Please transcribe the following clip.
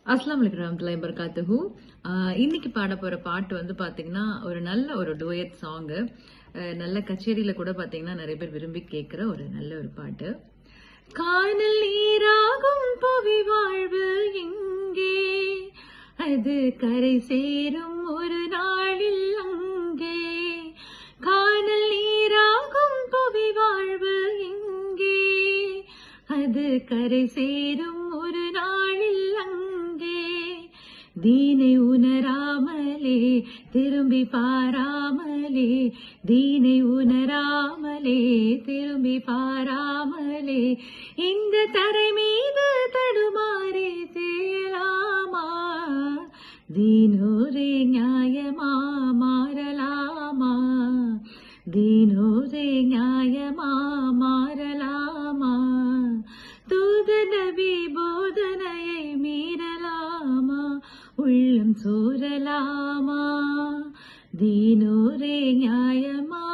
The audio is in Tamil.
அஸ்ஸலாமு அலைக்கும் வரஹ்மத்துல்லாஹி வபரகாத்துஹு. இன்னைக்கு பாட போற பாட்டு வந்து பாத்தீங்கன்னா ஒரு நல்ல ஒரு டுயட் சாங். நல்ல கச்சேரியில கூட பாத்தீங்கன்னா நிறைய பேர் விரும்பி கேட்கிற ஒரு நல்ல ஒரு பாட்டு. காணல் நீராகும் புவி வாழ்வு எங்கே, அது கரை சேரும் ஒரு நாளில் அங்கே. காணல் நீராகும் புவி வாழ்வு எங்கே, அது கரை சேரும் ஒரு நாளில் அங்கே. தீனை உணராமலே திரும்பி பாராமலே, தீனை உணராமலே திரும்பி பாராமலே, இந்த தரை மீது தடுமாறி செய்யலாமா? தீனோரே நியாயமா மாறலாமா? தீனோரே நியாயமா மாறலாமா? தூது நபி போதனையை மீறலாமா? உள்ளம் சோரலாமா? தீனோரே நியாயமா